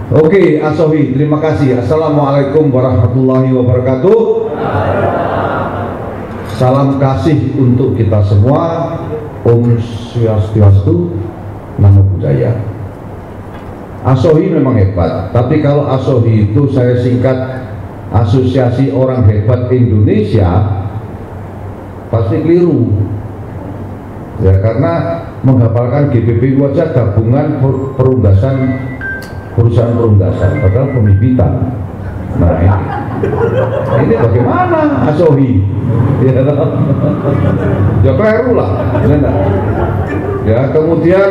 Oke, Asohi, terima kasih. Assalamualaikum warahmatullahi wabarakatuh. Salam kasih untuk kita semua. Om Swastiastu, Namo Buddhaya. Asohi memang hebat, tapi kalau Asohi itu saya singkat Asosiasi Orang Hebat Indonesia, pasti keliru. Ya, karena menghafalkan GPPU aja gabungan perunggasan perusahaan perunggasan, padahal pembibitan. Nah ini bagaimana Asohi? Ya keliru lah. Ya, kemudian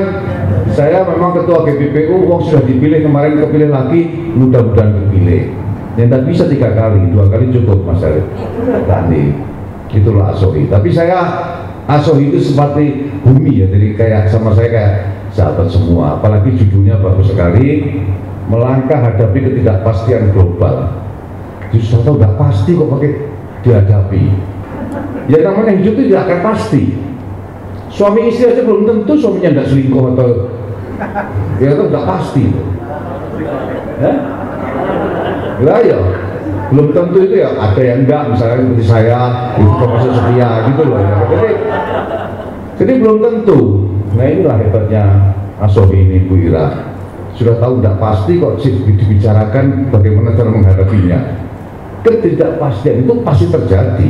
saya memang ketua GPPU, sudah dipilih kemarin, kepilih lagi, mudah-mudahan kepilih. Yang tak bisa 3 kali, 2 kali cukup Mas Arif. Tadi itulah Asohi. Tapi saya Asohi itu seperti bumi ya, jadi kayak sama saya kayak sahabat semua. Apalagi judulnya bagus sekali, melangkah hadapi ketidakpastian global. Justru tahu nggak pasti kok pakai dihadapi. Ya namanya hidup itu tidak akan pasti. Suami istri aja belum tentu suaminya nggak selingkuh atau ya itu nggak pasti. Lah ya, belum tentu itu ya, ada yang enggak, misalnya seperti saya itu termasuk setia gitu loh ya. Jadi belum tentu. Nah inilah hebatnya Asohi ini, Bu Ira. Sudah tahu tidak pasti kok dibicarakan bagaimana cara menghadapinya. Ketidakpastian itu pasti terjadi.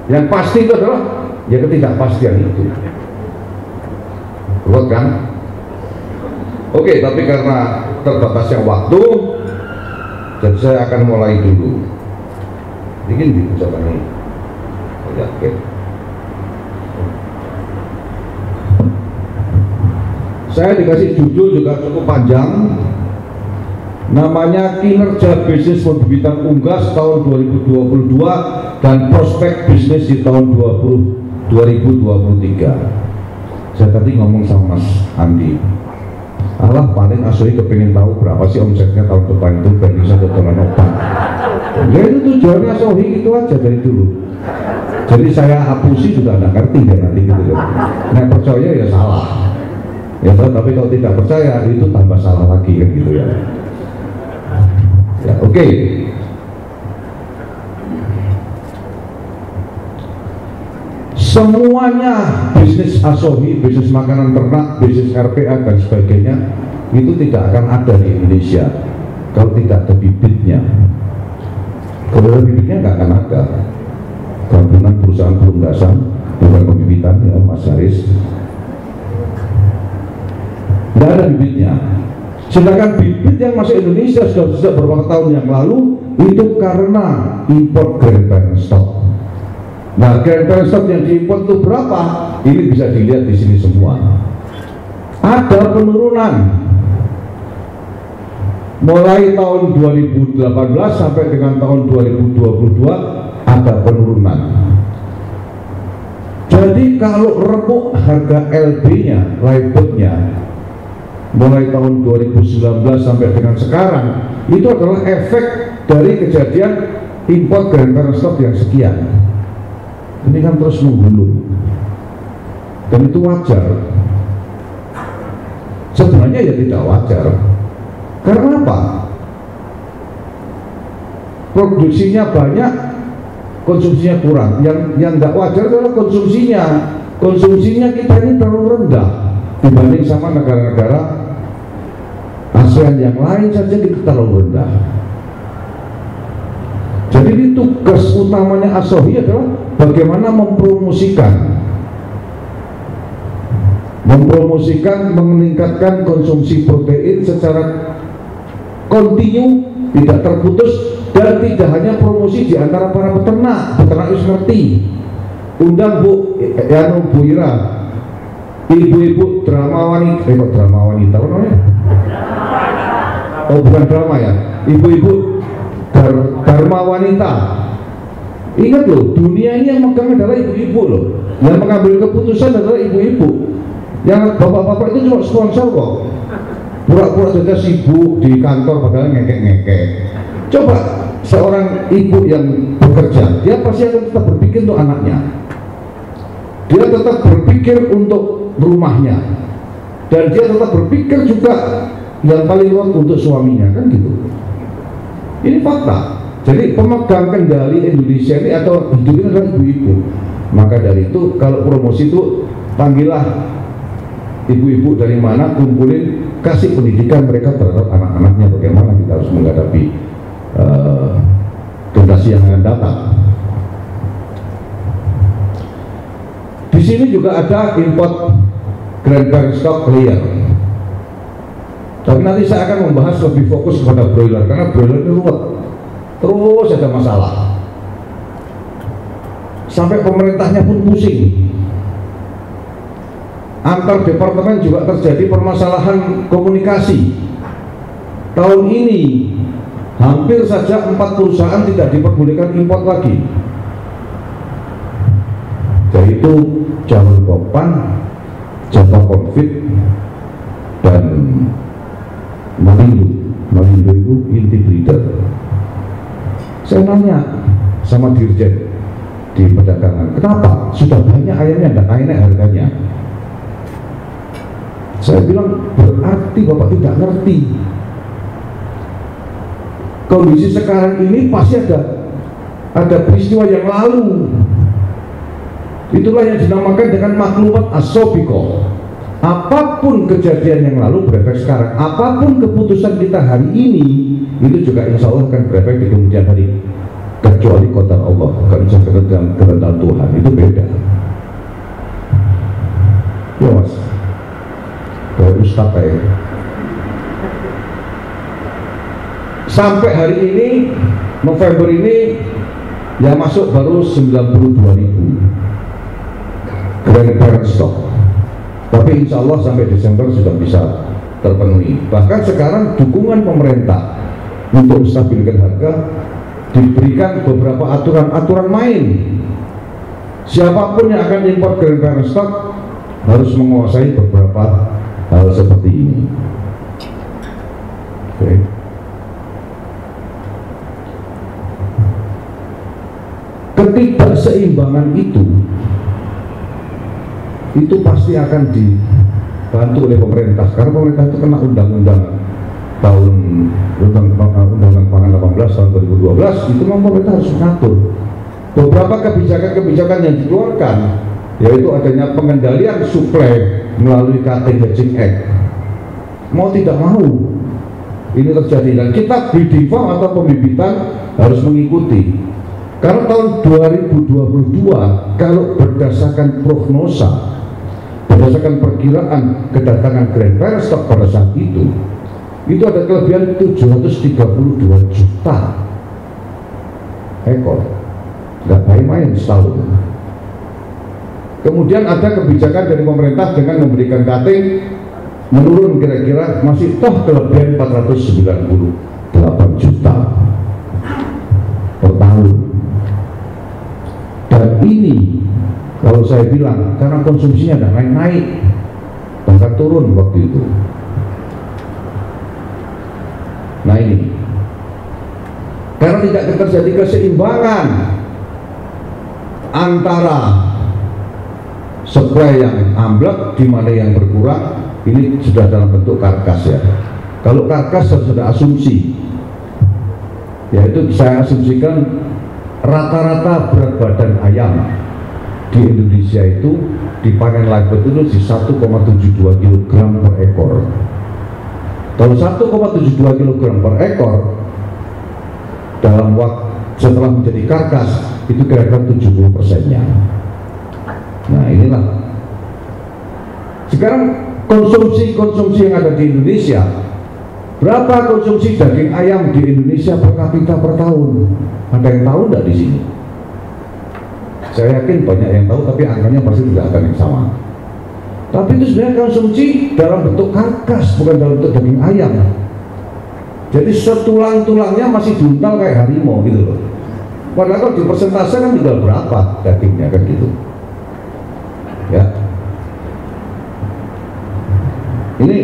Yang pasti itu adalah ya ketidakpastian itu. Betul kan? Oke, tapi karena terbatasnya waktu, jadi saya akan mulai dulu. Ini diucapkan ini. Oke. Saya dikasih judul juga cukup panjang, namanya Kinerja Bisnis Pembibitan Unggas tahun 2022 dan Prospek Bisnis di tahun 2023. Saya tadi ngomong sama Mas Andi, alah paling Asohi kepingin tahu berapa sih omsetnya tahun depan itu biar bisa jualan obat. Ya itu tujuannya Asohi itu aja dari dulu. Jadi saya hapusi juga nggak ngerti ya nanti gitu. Nah percaya ya salah. Ya, tapi kalau tidak percaya itu tambah salah lagi kan gitu ya. Ya, oke. Semuanya bisnis Asohi, bisnis makanan ternak, bisnis RPA dan sebagainya itu tidak akan ada di Indonesia kalau tidak ada bibitnya. Kalau ada bibitnya nggak akan ada. Gabungan perusahaan perunggasan, bukan pembibitan ya Mas Haris. Tidak ada bibitnya. Sedangkan bibit yang masuk Indonesia sudah sejak beberapa tahun yang lalu itu karena import grain parent stock. Nah, grain parent stock yang diimport itu berapa? Ini bisa dilihat di sini semua. Ada penurunan mulai tahun 2018 sampai dengan tahun 2022 ada penurunan. Jadi kalau remuk harga LB-nya, labelnya mulai tahun 2019 sampai dengan sekarang itu adalah efek dari kejadian import grain parent stock yang sekian. Ini kan terus menggulung dan itu wajar. Sebenarnya ya tidak wajar. Karena apa? Produksinya banyak, konsumsinya kurang. Yang tidak wajar adalah konsumsinya. Konsumsinya kita ini terlalu rendah dibanding sama negara-negara ASEAN yang lain saja kita terlalu rendah. Jadi ini tugas utamanya Asohi adalah bagaimana mempromosikan, meningkatkan konsumsi protein secara kontinu, tidak terputus, dan tidak hanya promosi di antara para peternak itu ngerti. Undang Bu Ira, ibu-ibu drama wanita, drama wanita apa namanya? Oh bukan drama ya, ibu-ibu dharma wanita. Ingat loh, dunia ini yang megang adalah ibu-ibu loh, yang mengambil keputusan adalah ibu-ibu. Yang bapak-bapak itu cuma sponsor kok, pura-pura saja sibuk di kantor padahal ngekek-ngekek. Coba seorang ibu yang bekerja, dia pasti akan tetap berpikir untuk anaknya, dia tetap berpikir untuk rumahnya. dan dia tetap berpikir juga yang paling kuat untuk suaminya, kan gitu. Ini fakta. Jadi pemegang kendali Indonesia ini atau hidup ini adalah ibu-ibu. Maka dari itu kalau promosi itu panggillah ibu-ibu dari mana, kumpulin, kasih pendidikan mereka terhadap anak-anaknya, bagaimana kita harus menghadapi generasi yang akan datang. Di sini juga ada import grandparent stock layer. Tapi nanti saya akan membahas lebih fokus kepada broiler karena broiler itu ruwet, terus ada masalah. Sampai pemerintahnya pun pusing. Antar departemen juga terjadi permasalahan komunikasi. Tahun ini hampir saja 4 perusahaan tidak diperbolehkan import lagi, yaitu Jalur Popan, Java Konfit, dan Marindo. Marindo itu inti breeder. Saya nanya sama dirjen di perdagangan, kenapa sudah banyak ayamnya dan naik harganya? Saya bilang, berarti Bapak tidak ngerti. Kondisi sekarang ini pasti ada peristiwa yang lalu. Itulah yang dinamakan dengan maklumat as-sabiqah. Apapun kejadian yang lalu berefek sekarang, apapun keputusan kita hari ini, itu juga insya Allah akan berefek di kemudian hari, kecuali qadar Allah, kehendak Tuhan, itu beda. Ya Mas, kayak Ustadz kayak sampai hari ini, November ini yang masuk baru 92.000 grandparent stock. Tapi insya Allah sampai Desember sudah bisa terpenuhi. Bahkan sekarang dukungan pemerintah untuk menstabilkan harga, diberikan beberapa aturan main. Siapapun yang akan impor grandparent stock harus menguasai beberapa hal seperti ini. Oke. Ketidakseimbangan itu pasti akan dibantu oleh pemerintah, karena pemerintah itu kena undang-undang Undang-Undang Pangan 18 tahun 2012 itu memang pemerintah harus mengatur beberapa kebijakan yang dikeluarkan, yaitu adanya pengendalian suplai melalui cutting hatching egg. Mau tidak mau ini terjadi, dan kita breeding farm atau pembibitan harus mengikuti. Karena tahun 2022 kalau berdasarkan prognosa, berdasarkan perkiraan kedatangan grandparent stock pada saat itu ada kelebihan 732 juta ekor, nggak main-main setahun. Kemudian ada kebijakan dari pemerintah dengan memberikan cutting menurun, kira-kira masih toh kelebihan 498 juta per tahun. Dan ini kalau saya bilang karena konsumsinya tidak naik-naik, bahkan turun waktu itu. Nah ini karena tidak terjadi keseimbangan antara supply yang amblek di mana yang berkurang, ini sudah dalam bentuk karkas ya. Kalau karkas harus ada asumsi, yaitu saya asumsikan rata-rata berat badan ayam di Indonesia itu dipanen live itu di 1,72 kg per ekor. Kalau 1,72 kg per ekor dalam waktu setelah menjadi karkas itu kira-kira 70%-nya. Nah inilah sekarang konsumsi yang ada di Indonesia. Berapa konsumsi daging ayam di Indonesia per kapita per tahun? Ada yang tahu nggak di sini? Saya yakin banyak yang tahu, tapi angkanya pasti tidak akan yang sama. Tapi itu sebenarnya konsumsi dalam bentuk karkas, bukan dalam bentuk daging ayam. Jadi setulang-tulangnya masih diuntal kayak harimau gitu loh. Padahal kalau di persentase kan tinggal berapa dagingnya kan gitu. Ya. Ini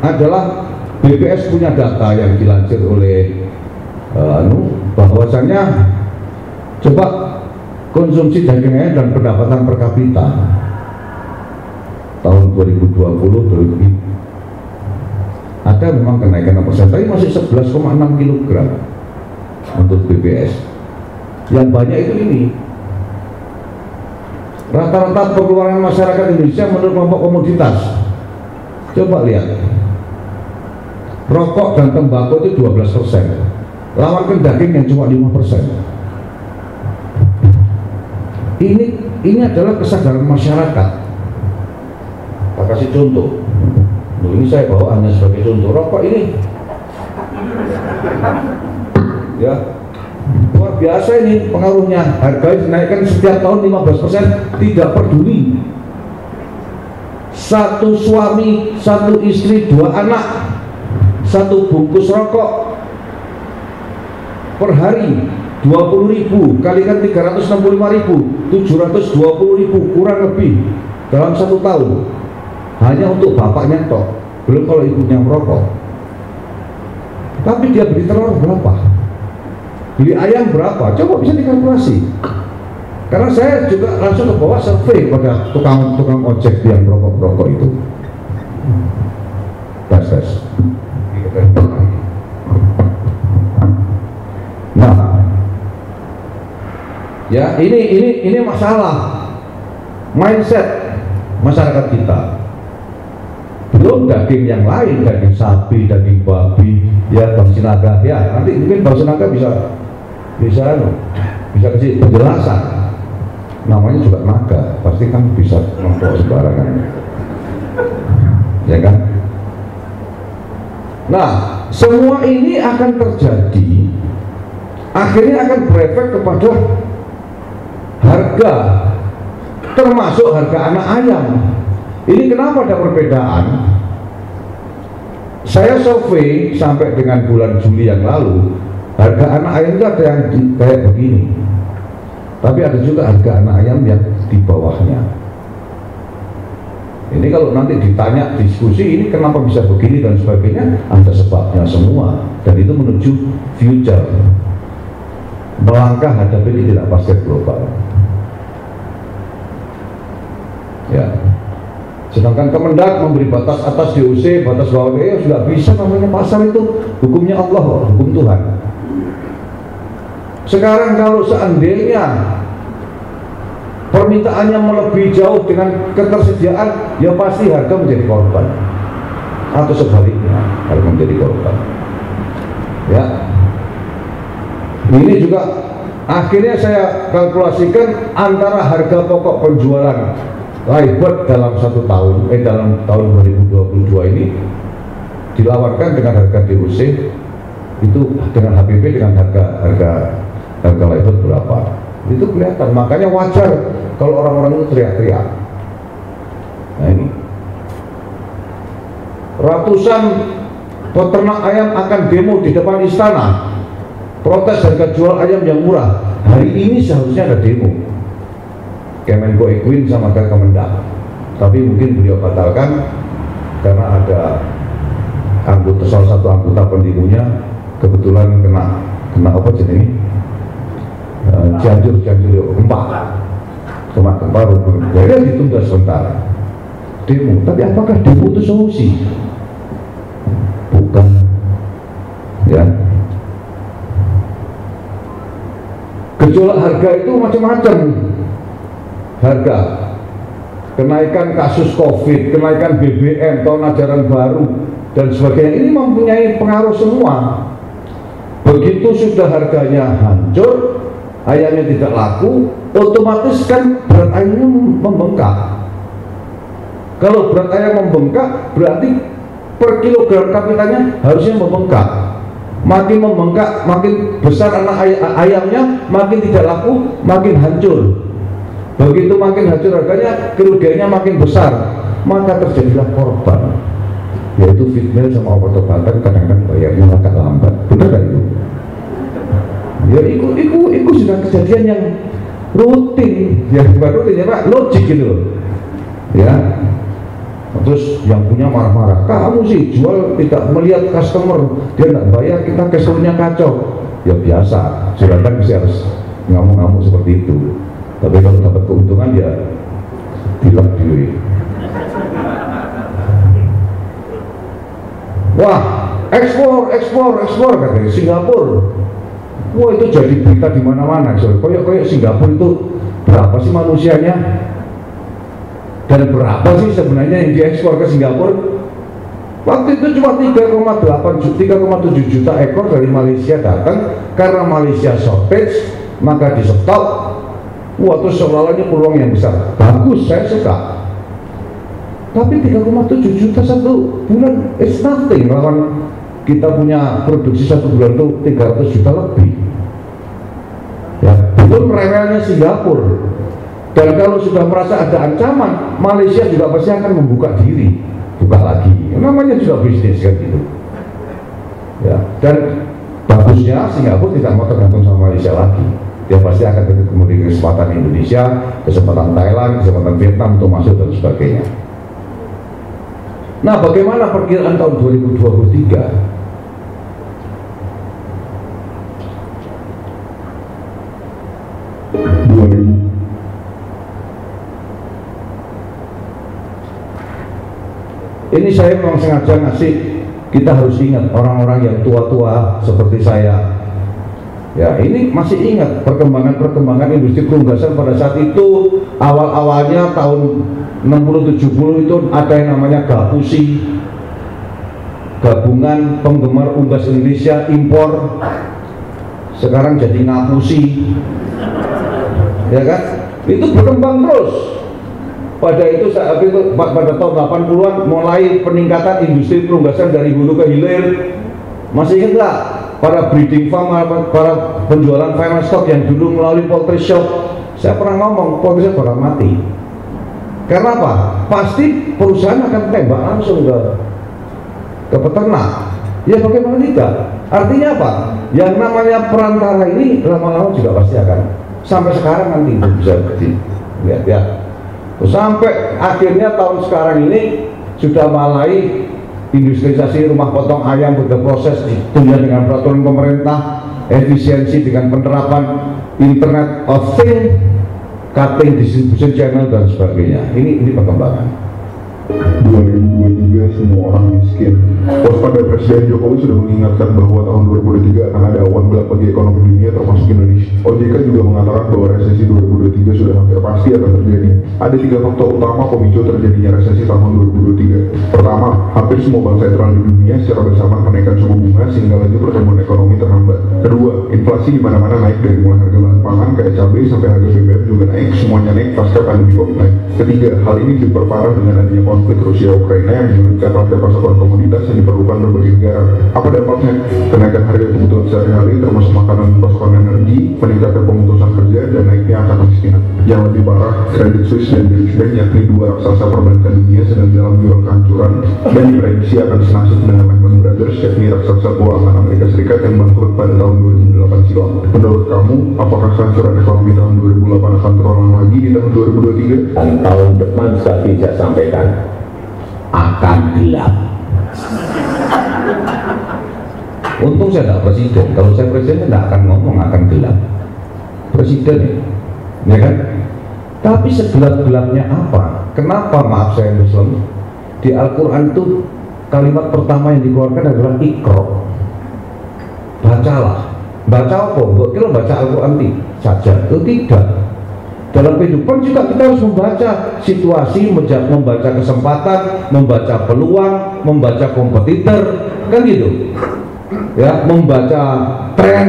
adalah BPS punya data yang dilansir oleh bahwasanya coba konsumsi daging ayam dan pendapatan per kapita. tahun 2020 lebih ada memang kenaikan 6%, tapi masih 11,6 kg untuk BPS. Yang banyak itu ini. Rata-rata pengeluaran masyarakat Indonesia menurut kelompok komoditas. Coba lihat. Rokok dan tembakau itu 12%. Lawan daging yang cuma 5%. Ini adalah kesadaran masyarakat. Tak kasih contoh. Ini saya bawa hanya sebagai contoh. Rokok ini ya luar biasa ini pengaruhnya. Harga dinaikkan setiap tahun 15%, tidak peduli. Satu suami, satu istri, 2 anak, satu bungkus rokok per hari 20.000 kalikan 365.000, 720.000 kurang lebih dalam 1 tahun. Hanya untuk bapaknya tok, belum kalau ibunya merokok. Tapi dia beli telur berapa? Beli ayam berapa? Coba bisa dikalkulasi. Karena saya juga langsung ke bawah survei pada tukang ojek yang merokok itu. Tes. Nah, ya ini masalah mindset masyarakat kita. Belum daging yang lain, daging sapi, daging babi, ya Bang Sinaga, ya nanti mungkin Bang Sinaga bisa kasih penjelasan. Namanya juga naga, pasti kan bisa membawa sembarangan, ya kan? Nah, semua ini akan terjadi, akhirnya akan berefek kepada harga, termasuk harga anak ayam. Ini kenapa ada perbedaan? Saya survei sampai dengan bulan Juli yang lalu, harga anak ayam itu ada yang kayak begini, tapi ada juga harga anak ayam yang di bawahnya. Ini kalau nanti ditanya diskusi ini kenapa bisa begini dan sebagainya, ada sebabnya semua, dan itu menuju future, melangkah hadapi ketidakpastian global. Ya. Sedangkan Kemendak memberi batas atas DOC, batas bawah sudah bisa, namanya pasar itu hukumnya Allah, hukum Tuhan. Sekarang kalau seandainya permintaannya melebihi jauh dengan ketersediaan, ya pasti harga menjadi korban, atau sebaliknya harga menjadi korban. Ya, ini juga akhirnya saya kalkulasikan antara harga pokok penjualan Livebird dalam dalam tahun 2022 ini dilawankan dengan harga DOC itu dengan HPP dengan harga Livebird berapa, itu kelihatan. Makanya wajar kalau orang-orang itu teriak-teriak. Nah ini ratusan peternak ayam akan demo di depan istana, protes harga jual ayam yang murah. Hari ini seharusnya ada demo Kemenko Equin sama Kemendak, tapi mungkin beliau batalkan karena ada salah satu anggota pendemonya kebetulan kena apa jenis Cianjur gempa, jadi ditunda sebentar demo. Tapi apakah demo itu solusi? Bukan, ya. Gejolak harga itu macam-macam. Harga, kenaikan kasus COVID, kenaikan BBM, tahun ajaran baru dan sebagainya, ini mempunyai pengaruh semua. Begitu sudah harganya hancur, ayamnya tidak laku, otomatis kan berat ayamnya membengkak. Kalau berat ayam membengkak, berarti per kilogram kapitanya harusnya membengkak. Makin membengkak, makin besar anak ayamnya, makin tidak laku, makin hancur. Begitu makin hancur harganya, kerugiannya makin besar, maka terjadilah korban, yaitu feed mill sama obat-obatan kadang-kadang bayarnya agak lambat. Benar kan itu? Ya itu sudah kejadian yang rutin, ya bukan rutin ya Pak, logik gitu loh. Ya, terus yang punya marah-marah, kamu sih jual tidak melihat customer, dia tidak bayar, kita cashflow-nya kacau. Ya biasa, silakan bisa harus ngamuk-ngamuk seperti itu. Tapi kalau dapat keuntungan ya tilak diri. Wah, ekspor katanya Singapura. Wah, itu jadi berita di mana-mana. Koyok Singapura itu berapa sih manusianya? Dan berapa sih sebenarnya yang diekspor ke Singapura? Waktu itu cuma 3,7 juta ekor dari Malaysia datang. Karena Malaysia shortage, maka di stop. Wah, itu seolah-olahnya peluang yang besar. Bagus, saya suka. Tapi 3,7 juta satu bulan is nothing lawan kita punya produksi satu bulan itu 300 juta lebih. Ya, belum rewelnya Singapura. Dan kalau sudah merasa ada ancaman, Malaysia juga pasti akan membuka diri, buka lagi. Namanya juga bisnis kan gitu. Ya, dan bagusnya Singapura tidak mau tergantung sama Malaysia lagi. Dia pasti akan kemudian kesempatan Indonesia, kesempatan Thailand, kesempatan Vietnam untuk masuk dan sebagainya. Nah, bagaimana perkiraan tahun 2023? Ini saya memang sengaja ngasih, kita harus ingat orang-orang yang tua-tua seperti saya. Ya, ini masih ingat perkembangan industri perunggasan pada saat itu. Awal-awalnya tahun 60-70 itu ada yang namanya GAPUSI, Gabungan Penggemar Unggas Indonesia Impor. Sekarang jadi NGAPUSI, ya kan? Itu berkembang terus. Pada tahun 80-an mulai peningkatan industri perunggasan dari hulu ke hilir. Masih ingat nggak? Para breeding farm, para penjualan final stock yang dulu melalui poultry shop. Saya pernah ngomong, poultry shop bakal mati. Karena apa? Pasti perusahaan akan tembak langsung ke peternak. Ya bagaimana tidak? Artinya apa? Yang namanya perantara ini lama-lama juga pasti akan. Sampai sekarang nanti bisa dilihat ya. Sampai akhirnya tahun sekarang ini sudah mulai industrialisasi rumah potong ayam berproses ditunjang dengan peraturan pemerintah, efisiensi dengan penerapan Internet of Things, cutting distribution channel dan sebagainya. Ini perkembangan. 2023 semua orang miskin. Waspada Presiden Jokowi sudah mengingatkan bahwa tahun 2023 akan ada awan gelap bagi ekonomi dunia termasuk Indonesia. OJK juga mengatakan bahwa resesi 2023 sudah hampir pasti akan terjadi. Ada 3 faktor utama pemicu terjadinya resesi tahun 2023. Pertama, hampir semua bank sentral di dunia secara bersamaan menaikkan suku bunga sehingga laju pertumbuhan ekonomi terhambat. Kedua, inflasi di mana-mana naik dari mulai harga bahan pangan kayak cabai sampai harga BBM juga naik, semuanya naik pasca pandemi COVID-19. Ketiga, hal ini diperparah dengan adanya konflik Rusia-Ukraina yang menyulitkan rantai pasokan komoditas yang diperlukan berbagai negara. Apa dampaknya? Kenaikan harga kebutuhan sehari-hari termasuk makanan dan pasokan energi, meningkatnya pemutusan kerja, dan naiknya angka kemiskinan. Yang lebih parah, Credit Suisse dan Deutsche Bank yakni 2 raksasa perbankan dunia sedang dalam jurang kehancuran dan diprediksi akan senasib dengan Lehman Brothers yakni raksasa keuangan Amerika Serikat yang bangkrut pada tahun 2008 silam. Menurut kamu, apakah kehancuran ekonomi tahun 2008 akan terulang lagi di tahun 2023? Dan tahun depan sudah bisa sampaikan akan gelap. Untung saya tidak presiden. Kalau saya presiden tidak akan ngomong akan gelap. Presiden ya kan? Tapi segelap-gelapnya apa? Kenapa maaf saya Muslim? Di Al-Quran itu kalimat pertama yang dikeluarkan adalah Iqra. Bacalah. Baca apa? Kira baca Al-Quran saja? Itu tidak. Dalam kehidupan juga kita harus membaca situasi, membaca kesempatan, membaca peluang, membaca kompetitor, kan gitu. Ya, membaca tren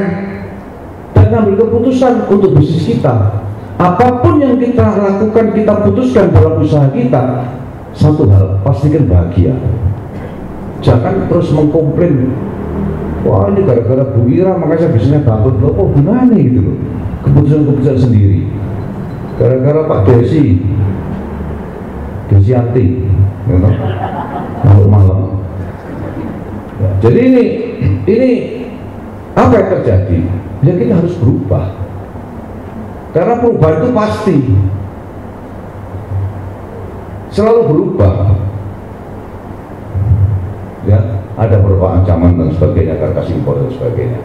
dan ambil keputusan untuk bisnis kita. Apapun yang kita lakukan, kita putuskan dalam usaha kita, satu hal, pastikan bahagia. Jangan terus mengkomplain, wah ini gara-gara Bu Ira makanya saya bisnisnya bangkrut. Oh gimana gitu loh, keputusan-keputusan sendiri. Gara-gara Pak Desi Anti malam. Ya, jadi ini apa yang terjadi? Ya kita harus berubah. Karena perubahan itu pasti selalu berubah. Ya, ada beberapa ancaman dan sebagainya, karkas impor dan sebagainya.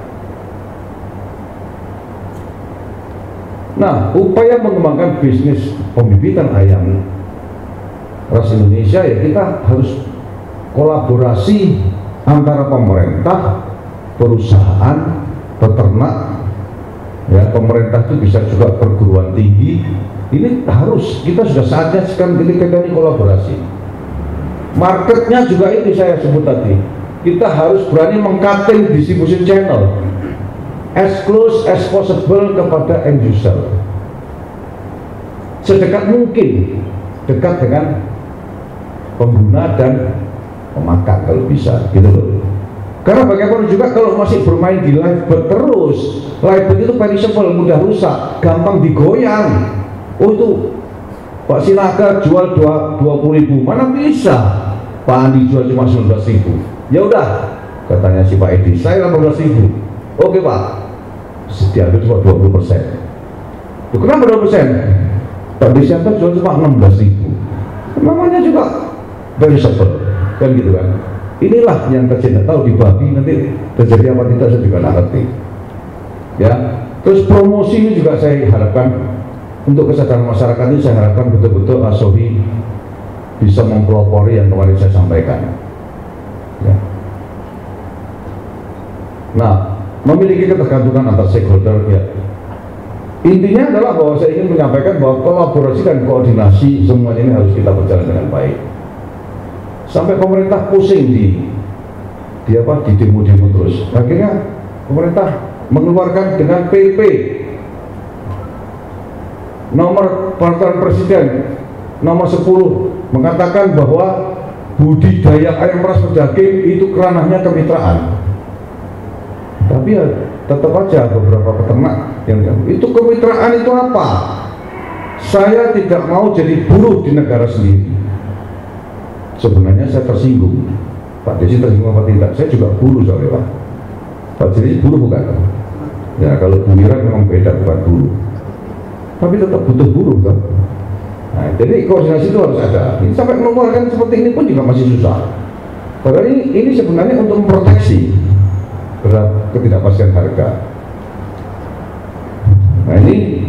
Nah, upaya mengembangkan bisnis pembibitan ayam ras Indonesia ya kita harus kolaborasi antara pemerintah, perusahaan, peternak, ya pemerintah itu bisa juga perguruan tinggi. Ini harus, kita sudah saatnya sekarang kita ini kolaborasi. Marketnya juga ini saya sebut tadi, kita harus berani meng-cutting distribution channel as close as possible kepada end user, sedekat mungkin, dekat dengan pengguna dan pemakan kalau bisa, gitu loh. Karena bagaimana juga kalau masih bermain di live bird terus, live bird itu perishable, mudah rusak, gampang digoyang. Oh itu Pak Sinaga jual 20.000, mana bisa Pak Andi jual cuma 19.000. Ya udah, katanya si Pak Edi, saya 18.000. Oke Pak, diambil cuma 20%. Kenapa 20%? Pak Desember jual cuma 16.000. Namanya juga perishable, kan gitu kan. Inilah yang terjadi, tahu di babi nanti terjadi apa tidak saya juga nggak ngerti. Ya, terus promosi ini juga saya harapkan untuk kesadaran masyarakat ini, saya harapkan betul-betul Asohi bisa mempelopori yang kemarin saya sampaikan. Ya. Nah, memiliki ketergantungan antar stakeholder, ya. Intinya adalah bahwa saya ingin menyampaikan bahwa kolaborasi dan koordinasi semuanya ini harus kita berjalan dengan baik. Sampai pemerintah pusing di demo-demo terus. Akhirnya pemerintah mengeluarkan dengan PP nomor peraturan presiden nomor 10 mengatakan bahwa budidaya ayam ras pedaging itu ranahnya kemitraan. Tapi ya tetap aja beberapa peternak yang itu kemitraan itu apa? Saya tidak mau jadi buruh di negara sendiri. Sebenarnya saya tersinggung. Pak Desi tersinggung apa tidak? Saya juga buruh soalnya Pak. Pak Desi buruh bukan? Ya kalau bumiran memang beda, bukan buruh. Tapi tetap butuh buruh kan? Nah, jadi koordinasi itu harus ada. Ini sampai mengeluarkan seperti ini pun juga masih susah. Padahal ini sebenarnya untuk memproteksi ketidakpastian harga. Nah ini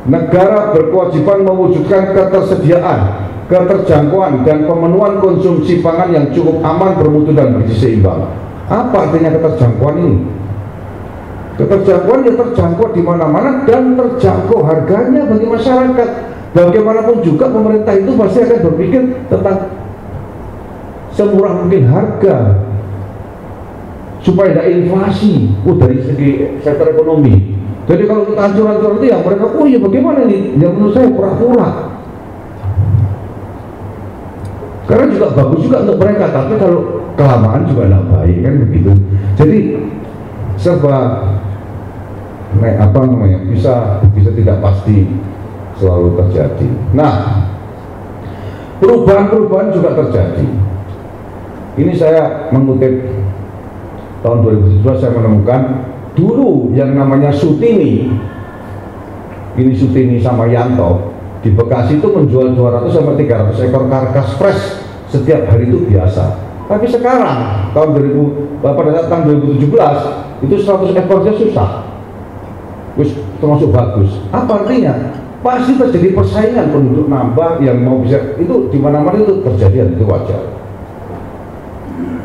negara berkewajiban mewujudkan ketersediaan, keterjangkauan dan pemenuhan konsumsi pangan yang cukup aman, bermutu dan bergizi seimbang. Apa artinya keterjangkauan ini? Keterjangkauan ya terjangkau di mana-mana dan terjangkau harganya bagi masyarakat. Bagaimanapun juga pemerintah itu pasti akan berpikir tentang semurah mungkin harga supaya tidak inflasi dari segi sektor ekonomi. Jadi kalau kita hancur-hancur itu ya mereka, oh ya bagaimana nih? Ya menurut saya pura-pura. Karena juga bagus juga untuk mereka, tapi kalau kelamaan juga tidak baik kan begitu. Jadi serba bisa tidak pasti selalu terjadi. Nah, perubahan-perubahan juga terjadi. Ini saya mengutip tahun 2017 saya menemukan dulu yang namanya Sutini, ini Sutini sama Yanto di Bekasi itu menjual 200 sampai 300 ekor karkas fresh setiap hari itu biasa. Tapi sekarang pada saat tahun 2017 itu 100 ekor saja susah. Wis termasuk bagus. Apa artinya? Pasti terjadi persaingan penduduk nambah yang mau bisa itu di mana-mana itu terjadi, itu wajar.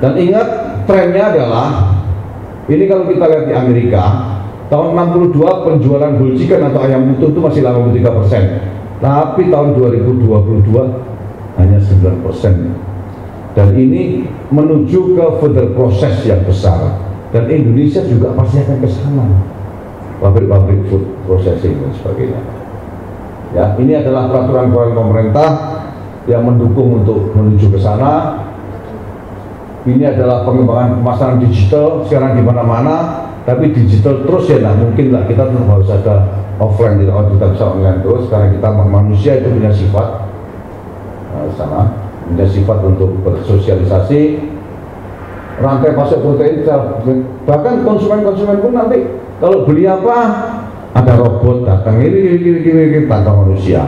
Dan ingat trennya adalah ini kalau kita lihat di Amerika tahun 62 penjualan whole chicken atau ayam utuh itu masih 83%, tapi tahun 2022 hanya 9%. Dan ini menuju ke further proses yang besar, dan Indonesia juga pasti akan ke sana, pabrik-pabrik food processing dan sebagainya. Ya, ini adalah peraturan-peraturan pemerintah yang mendukung untuk menuju ke sana. Ini adalah pengembangan pemasaran digital sekarang di mana-mana, tapi digital terus ya, nah mungkin lah kita tetap harus ada offline, tidak kita bisa online terus karena kita manusia itu punya sifat punya sifat untuk bersosialisasi. Rantai pasok protein, bahkan konsumen-konsumen pun nanti kalau beli apa ada robot datang ini tanpa manusia.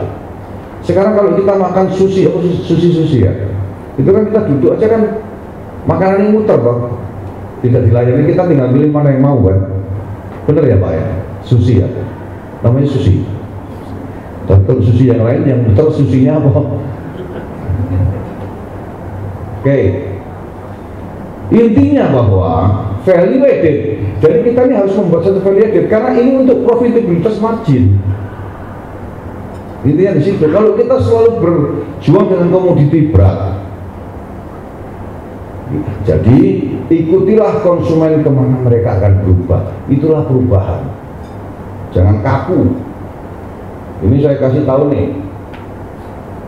Sekarang kalau kita makan sushi ya, itu kan kita duduk aja kan. Makanan ini muter Pak, tidak dilayani, kita tinggal pilih mana yang mau kan. Bener ya Pak ya? Sushi ya, namanya sushi. Dan sushi yang lain yang muter sushinya apa? Oke. Intinya bahwa value added, jadi kita ini harus membuat satu value added karena ini untuk profitabilitas margin. Intinya di situ. Kalau kita selalu berjuang dengan komoditi berat, jadi ikutilah konsumen kemana mereka akan berubah. Itulah perubahan. Jangan kaku. Ini saya kasih tahu nih.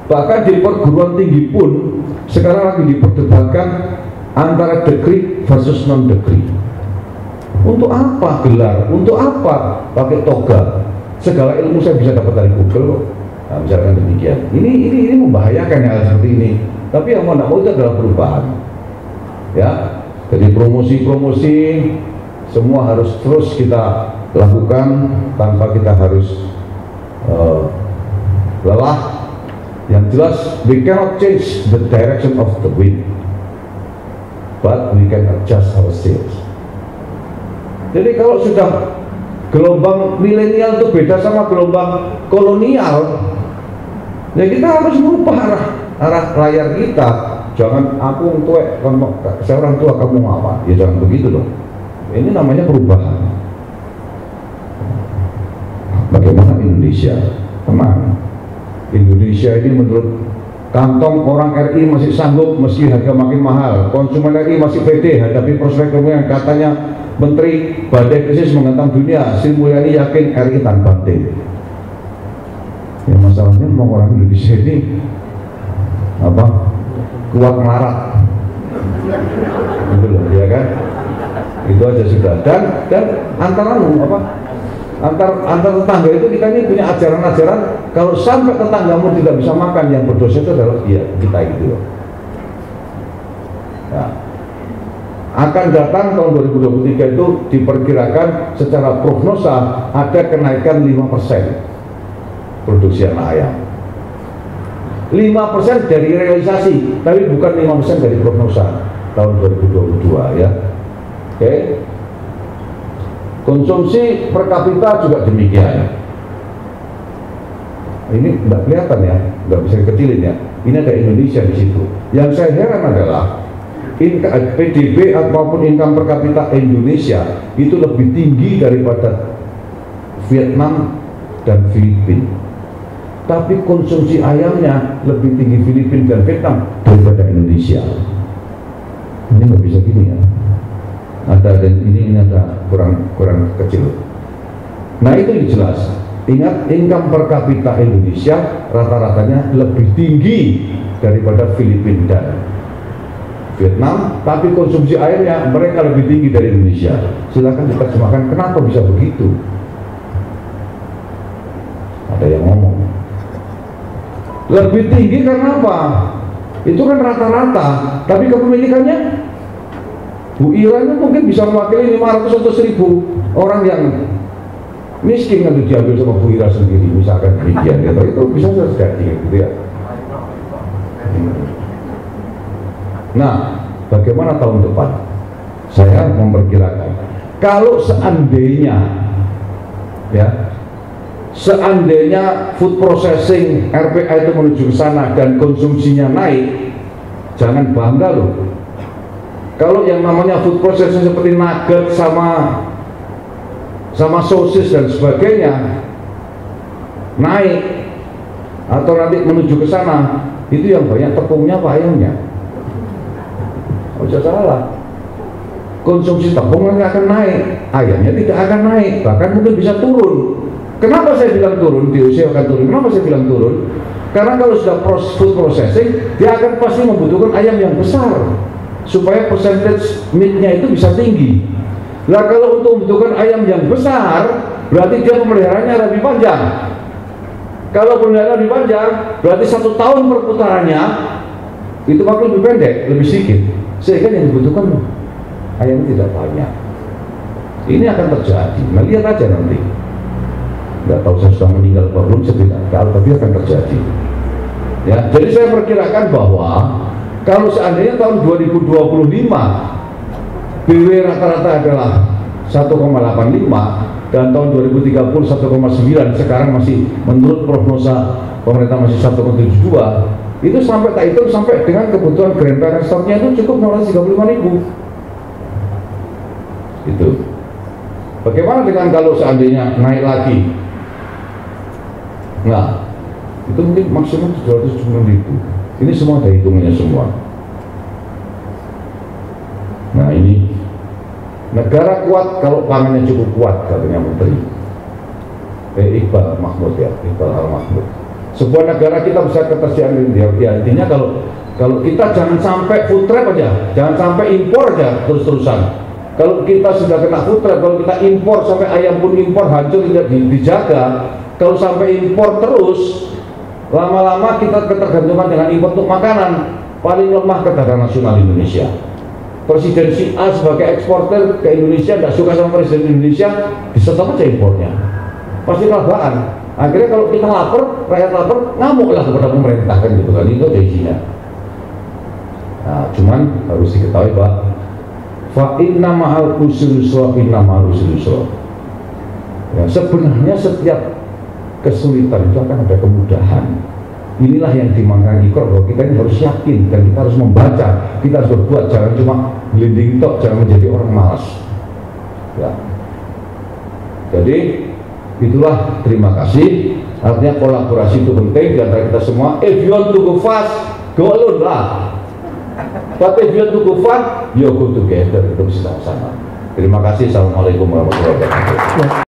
Bahkan di perguruan tinggi pun sekarang lagi diperdebatkan antara degree versus non degree. Untuk apa gelar? Untuk apa pakai toga? Segala ilmu saya bisa dapat dari Google kok. Nah, misalkan demikian. Ini membahayakan hal seperti ini. Tapi yang mau tidak mau itu adalah perubahan. Ya, jadi promosi-promosi semua harus terus kita lakukan tanpa kita harus lelah. Yang jelas, we cannot change the direction of the wind, but we can adjust our sails. Jadi kalau sudah gelombang milenial itu beda sama gelombang kolonial, ya kita harus merubah arah layar kita. Jangan aku tua, saya orang tua, kamu mau apa? Ya jangan begitu dong. Ini namanya perubahan. Bagaimana Indonesia? Tenang. Indonesia ini menurut kantong orang RI masih sanggup meski harga makin mahal. Konsumen RI masih pede hadapi prospek yang katanya Menteri badai krisis menghantam dunia. Sri Mulyani yakin RI tanpa banting. Ya masalahnya mau orang Indonesia ini apa? Kuat melarat. Gitu loh, ya kan? Itu aja sudah. Dan antara antar tetangga itu kita ini punya ajaran-ajaran kalau sampai tetanggamu tidak bisa makan, yang berdosa itu adalah dia, kita gitu loh. Nah, akan datang tahun 2023 itu diperkirakan secara prognosa ada kenaikan 5% produksi anak ayam. 5% dari realisasi, tapi bukan 5% dari prognosa tahun 2022 ya. Oke. Konsumsi per kapita juga demikian. Ini tidak kelihatan ya, nggak bisa dikecilin ya. Ini ada Indonesia di situ. Yang saya heran adalah PDB ataupun income per kapita Indonesia itu lebih tinggi daripada Vietnam dan Filipina. Tapi konsumsi ayamnya lebih tinggi Filipina dan Vietnam daripada Indonesia. Ini nggak bisa gini ya. Ada dan ini ada kurang kecil. Nah itu jelas. Ingat, income per kapita Indonesia rata-ratanya lebih tinggi daripada Filipina dan Vietnam, tapi konsumsi airnya mereka lebih tinggi dari Indonesia. Silakan diterjemahkan kenapa bisa begitu. Ada yang ngomong lebih tinggi karena apa? Itu kan rata-rata, tapi kepemilikannya Bu Ira itu mungkin bisa mewakili 500 atau 1000 orang yang miskin kan diambil sama Bu Ira sendiri, misalkan demikian gitu. Itu bisa terjadi gitu ya. Nah, bagaimana tahun depan? Saya memperkirakan kalau seandainya ya, seandainya food processing RPA itu menuju ke sana dan konsumsinya naik, jangan bangga loh. Kalau yang namanya food processing seperti nugget sama sosis dan sebagainya naik atau nanti menuju ke sana, itu yang banyak tepungnya apa ayamnya? Oh, salah. Konsumsi tepung nanti akan naik, ayamnya tidak akan naik, bahkan mungkin bisa turun. Kenapa saya bilang turun? Di usia akan turun. Kenapa saya bilang turun? Karena kalau sudah food processing, dia akan pasti membutuhkan ayam yang besar supaya percentage meat-nya itu bisa tinggi. Nah kalau untuk membutuhkan ayam yang besar, berarti dia pemeliharanya lebih panjang. Kalau pemeliharaan lebih panjang, berarti 1 tahun perputarannya itu waktu lebih pendek, lebih sedikit, sehingga yang dibutuhkan ayam tidak banyak. Ini akan terjadi. Nah lihat aja nanti. Nggak tahu saya sudah meninggal atau belum, saya tidak tahu, tapi akan terjadi. Ya, jadi saya perkirakan bahwa kalau seandainya tahun 2025 BW rata-rata adalah 1,85 dan tahun 2030 1,9, sekarang masih menurut prognosa pemerintah masih 1,72, itu sampai tak hitung sampai dengan kebutuhan grand parent stock-nya itu cukup 0,35.000. Itu. Bagaimana dengan kalau seandainya naik lagi? Nah, itu mungkin maksimum 770.000. Ini semua ada hitungannya semua. Nah, ini negara kuat kalau pangannya cukup kuat, katanya Menteri Iqbal Mahmud, ya, Iqbal Al-Mahmud. Sebuah negara kita bisa ketersediaan, ya, intinya kalau kita jangan sampai food trap aja, jangan sampai impor aja terus-terusan. Kalau kita sudah kena food trap, kalau kita impor sampai ayam pun impor hancur, tidak dijaga. Kalau sampai impor terus, lama-lama kita ketergantungan dengan impor untuk makanan. Paling lemah ketahanan nasional Indonesia. Presiden si A sebagai eksporter ke Indonesia tidak suka sama presiden Indonesia, disetop aja impornya. Pasti kelabakan. Akhirnya kalau kita lapar, rakyat lapar, ngamuklah kepada pemerintah, kan gitu kan. Itu aja isinya. Nah, cuman harus diketahui bahwa fa inna ma'al usri yusra, inna ma'al usri yusra. Ya, sebenarnya setiap kesulitan itu akan ada kemudahan. Inilah yang dimakan Iqor, bahwa kita ini harus yakin dan kita harus membaca, kita harus berbuat, jangan cuma gelinding tok, jangan menjadi orang malas. Ya. Jadi itulah, terima kasih. Artinya kolaborasi itu penting di antara kita semua. If you want to go fast, go alone lah. But if you want to go far, you go together. Itu bisa sama. Terima kasih. Assalamualaikum warahmatullahi wabarakatuh.